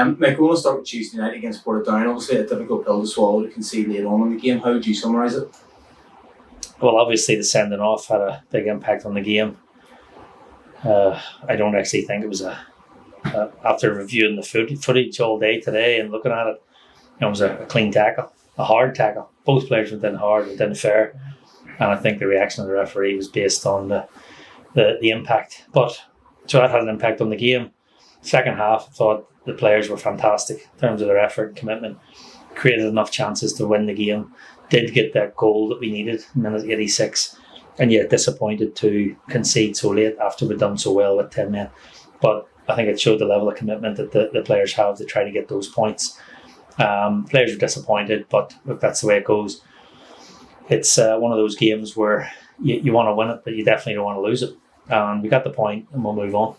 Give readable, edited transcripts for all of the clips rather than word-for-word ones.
Mick, we want to start with Tuesday night against Glentoran. Obviously a difficult pill to swallow to concede late on in the game. How would you summarise it? Well, obviously the sending off had a big impact on the game. I don't actually think it was after reviewing the footage all day today and looking at it, it was a clean tackle, a hard tackle. Both players went in hard, went in fair, and I think the reaction of the referee was based on the impact. But so that had an impact on the game. Second half, I thought the players were fantastic in terms of their effort and commitment. Created enough chances to win the game. Did get that goal that we needed in minute 86, and yet disappointed to concede so late after we'd done so well with 10 men. But I think it showed the level of commitment that the players have to try to get those points. Players were disappointed, but look, that's the way it goes. It's one of those games where you want to win it, but you definitely don't want to lose it. And we got the point, and we'll move on.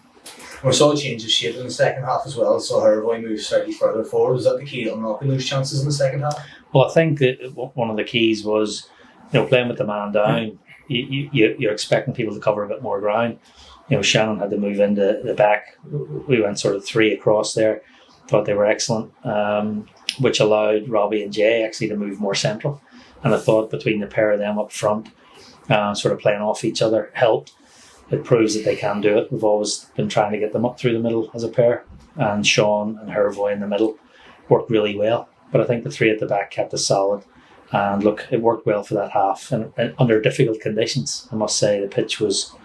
We saw a change of shape in the second half as well. So Hervoy moved slightly further forward. Was that the key to unlocking those chances in the second half? Well, I think that one of the keys was, playing with the man down. You're expecting people to cover a bit more ground. Seanan had to move into the back. We went sort of three across there. Thought they were excellent, which allowed Robbie and Jay actually to move more central. And I thought between the pair of them up front, sort of playing off each other, helped. It proves that they can do it. We've always been trying to get them up through the middle as a pair, and Sean and Hervoy in the middle worked really well. But I think the three at the back kept us solid, and look, it worked well for that half. And under difficult conditions, I must say, the pitch was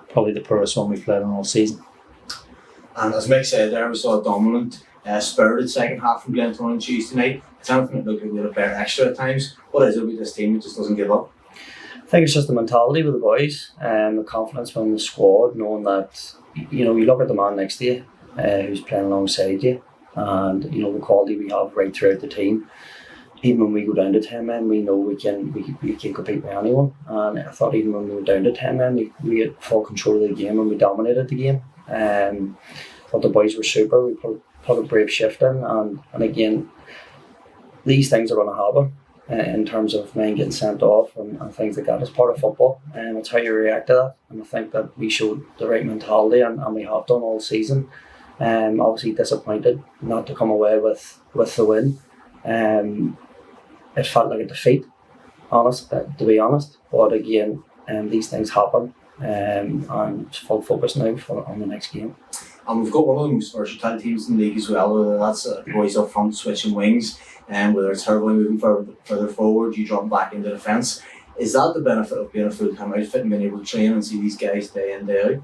probably the poorest one we've played on all season. And as Mick said there, we saw a dominant, spirited second half from Glentoran on Tuesday night. It's anything that looked like we had a better extra at times. What is it with this team that just doesn't give up? I think it's just the mentality with the boys and the confidence within the squad, knowing that, you look at the man next to you who's playing alongside you, and, the quality we have right throughout the team. Even when we go down to 10 men, we know we can compete with anyone. And I thought even when we were down to 10 men, we had full control of the game and we dominated the game. I thought the boys were super. We put a brave shift in, and again, these things are going to happen. In terms of men getting sent off and things like that. It's part of football, and it's how you react to that. And I think that we showed the right mentality, and we have done all season. Obviously disappointed not to come away with the win. It felt like a defeat, to be honest. But again, these things happen, and it's full focus now on the next game. And we've got one of the most versatile teams in the league as well, whether that's boys up front switching wings, and whether it's Hervoy moving further forward, you drop back into defence. Is that the benefit of being a full-time outfit and being able to train and see these guys day in, day out?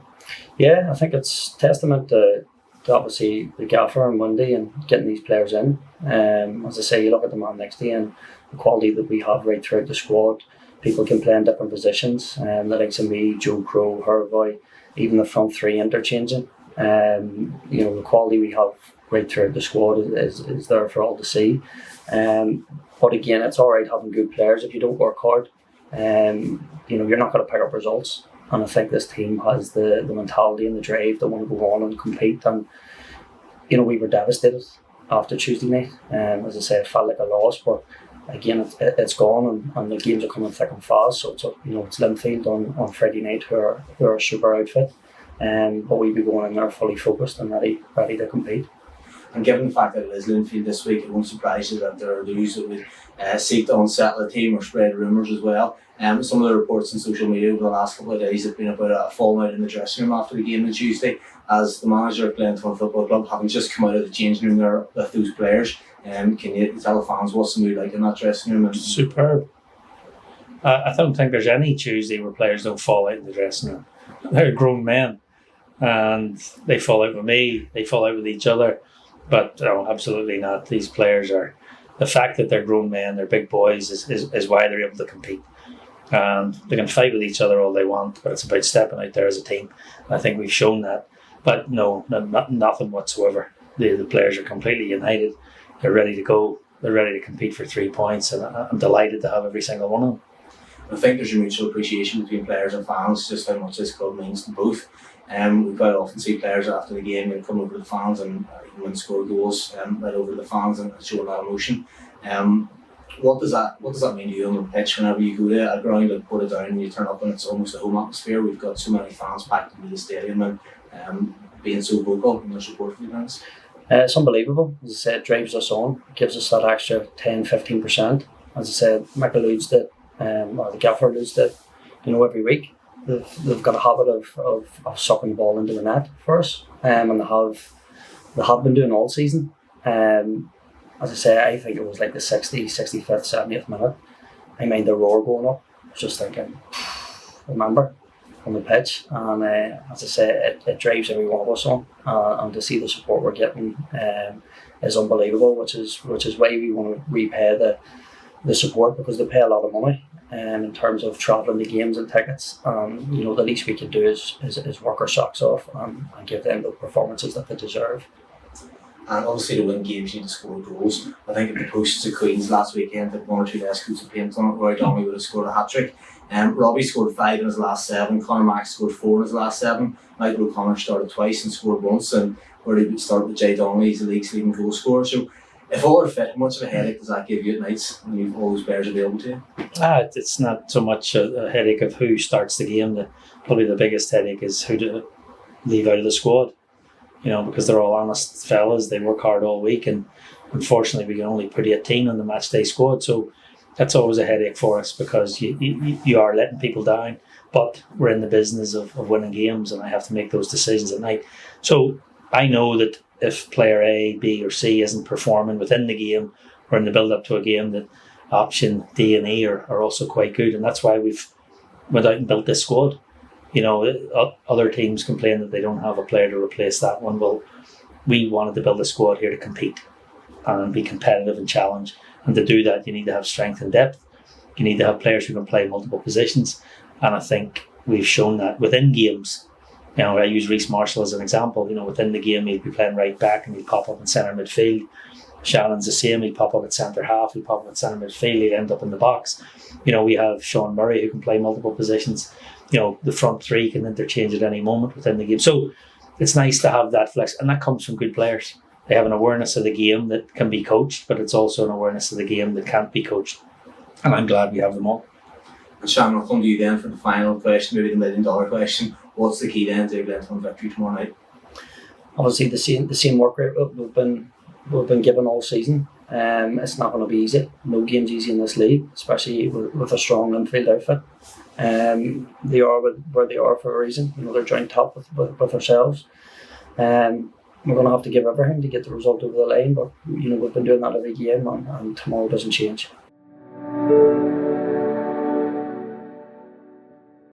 Yeah, I think it's testament to obviously the gaffer on Monday and getting these players in. As I say, you look at the man next to you and the quality that we have right throughout the squad. People can play in different positions, the likes of me, Joe Crow, Hervoy, even the front three interchanging. The quality we have right throughout the squad is there for all to see. But again, it's all right having good players. If you don't work hard, you're not going to pick up results. And I think this team has the mentality and the drive to want to go on and compete. And we were devastated after Tuesday night. As I say, it felt like a loss, but again, it's gone, and the games are coming thick and fast. So it's Linfield on Friday night who are a super outfit. But we'll be going in there fully focused and ready to compete. And given the fact that it is Linfield this week, it won't surprise you that there are those that would seek to unsettle the team or spread rumours as well. Some of the reports on social media over the last couple of days have been about a falling out in the dressing room after the game on Tuesday, as the manager at Glentoran Football Club, having just come out of the changing room there with those players. Can you tell the fans what's the mood like in that dressing room? Superb. I don't think there's any Tuesday where players don't fall out in the dressing room. They're grown men, and they fall out with me, they fall out with each other. But no, absolutely not. These players are, the fact that they're grown men, they're big boys, is why they're able to compete. And they can fight with each other all they want, but it's about stepping out there as a team. And I think we've shown that. But no, nothing whatsoever. The players are completely united. They're ready to go. They're ready to compete for 3 points, and I'm delighted to have every single one of them. I think there's a mutual appreciation between players and fans, just how much this club means to both. We quite often see players after the game come over to the fans and even score goals right over to the fans and showing that emotion. What does that mean to you on the pitch whenever you go to a ground like Glentoran and you turn up and it's almost a home atmosphere? We've got so many fans packed into the stadium and being so vocal in their support for the fans. It's unbelievable. As I said, it drives us on, gives us that extra 10-15%. As I said, Mick alludes to it, or the gaffer alludes to it, every week. They've got a habit of sucking the ball into the net for us, and they have been doing all season. As I say, I think it was like the 60th, 65th, 70th minute. I mind the roar going up, just thinking, remember, on the pitch. And as I say, it drives every one of us on. And to see the support we're getting is unbelievable, which is why we want to repay the support, because they pay a lot of money in terms of travelling to games and tickets. The least we can do is work our socks off and give them the performances that they deserve. And obviously to win games you need to score goals. I think at the posts of Queen's last weekend that one or two less coats of paint on it, Roy Donnelly would have scored a hat-trick. Robbie scored 5 in his last 7, Conor Mack scored 4 in his last 7, Michael O'Connor started twice and scored once, and where he would start with Jay Donnelly, he's the league's leading goal scorer. So if all are fit, how much of a headache does that give you at nights when you've all those players available to you? It's not so much a headache of who starts the game. Probably the biggest headache is who to leave out of the squad. Because they're all honest fellas, they work hard all week, and unfortunately we can only put 18 on the match day squad. So that's always a headache for us, because you are letting people down, but we're in the business of winning games, and I have to make those decisions at night. So I know that if player A, B or C isn't performing within the game or in the build up to a game, that option D and E are also quite good, and that's why we've went out and built this squad. Other teams complain that they don't have a player to replace that one. Well, we wanted to build a squad here to compete and be competitive and challenge. And to do that, you need to have strength and depth. You need to have players who can play multiple positions. And I think we've shown that within games. I use Reece Marshall as an example. Within the game, he'd be playing right back and he'd pop up in centre midfield. Shannon's the same. He'd pop up at centre half. He'd pop up at centre midfield. He'd end up in the box. We have Sean Murray who can play multiple positions. The front three can interchange at any moment within the game. So it's nice to have that flex, and that comes from good players. They have an awareness of the game that can be coached, but it's also an awareness of the game that can't be coached. And I'm glad we have them all. And Sean, I'll come to you then for the final question, maybe the $1 million question. What's the key then to a Glentoran victory tomorrow night? Obviously the same work rate we've been given all season. It's not going to be easy. No game's easy in this league, especially with a strong infield outfit. They are where they are for a reason. They're joint top with ourselves. We're going to have to give everything to get the result over the line, but we've been doing that every game, and tomorrow doesn't change.